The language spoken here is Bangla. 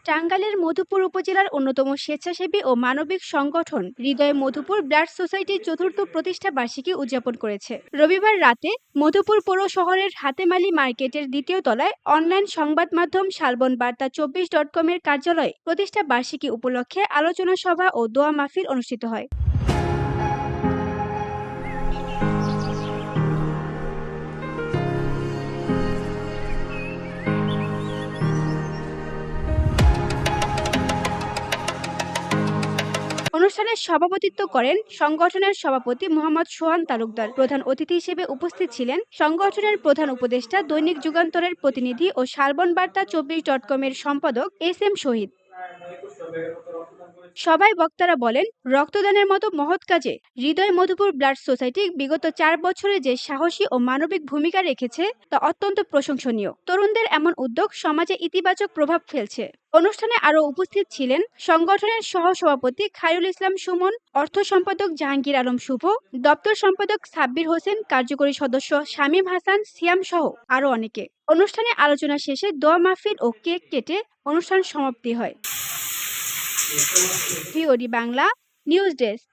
টাঙ্গাইলের মধুপুর উপজেলার অন্যতম স্বেচ্ছাসেবী ও মানবিক সংগঠন হৃদয় মধুপুর ব্লাড সোসাইটির চতুর্থ প্রতিষ্ঠা বার্ষিকী উদযাপন করেছে রবিবার রাতে। মধুপুর পৌর শহরের হাতেমালি মার্কেটের দ্বিতীয় তলায় অনলাইন সংবাদ মাধ্যম শালবন বার্তা 24.com এর কার্যালয়ে প্রতিষ্ঠা বার্ষিকী উপলক্ষে আলোচনা সভা ও দোয়া মাহফিল অনুষ্ঠিত হয়। অনুষ্ঠানে সভাপতিত্ব করেন সংগঠনের সভাপতি মোহাম্মদ সোহান তালুকদার। প্রধান অতিথি হিসেবে উপস্থিত ছিলেন সংগঠনের প্রধান উপদেষ্টা, দৈনিক যুগান্তরের প্রতিনিধি ও শালবন বার্তা 24.com এর সম্পাদক SM শহীদ। সবাই বক্তারা বলেন, রক্তদানের মতো মহৎ কাজে হৃদয় মধুপুর ব্লাড সোসাইটি বিগত 4 বছরে যে সাহসী ও মানবিক ভূমিকা রেখেছে তা অত্যন্ত প্রশংসনীয়। তরুণদের এমন উদ্যোগ সমাজে ইতিবাচক প্রভাব ফেলছে। অনুষ্ঠানে আরও উপস্থিত ছিলেন সংগঠনের সহ সভাপতি খায়রুল ইসলাম সুমন, অর্থ সম্পাদক জাহাঙ্গীর আলম শুভ, দপ্তর সম্পাদক সাব্বির হোসেন, কার্যকরী সদস্য শামীম হাসান সিয়াম সহ আরও অনেকে। অনুষ্ঠানে আলোচনা শেষে দোয়া মাহফিল ও কেক কেটে অনুষ্ঠান সমাপ্তি হয়। VOD Bangla news desk.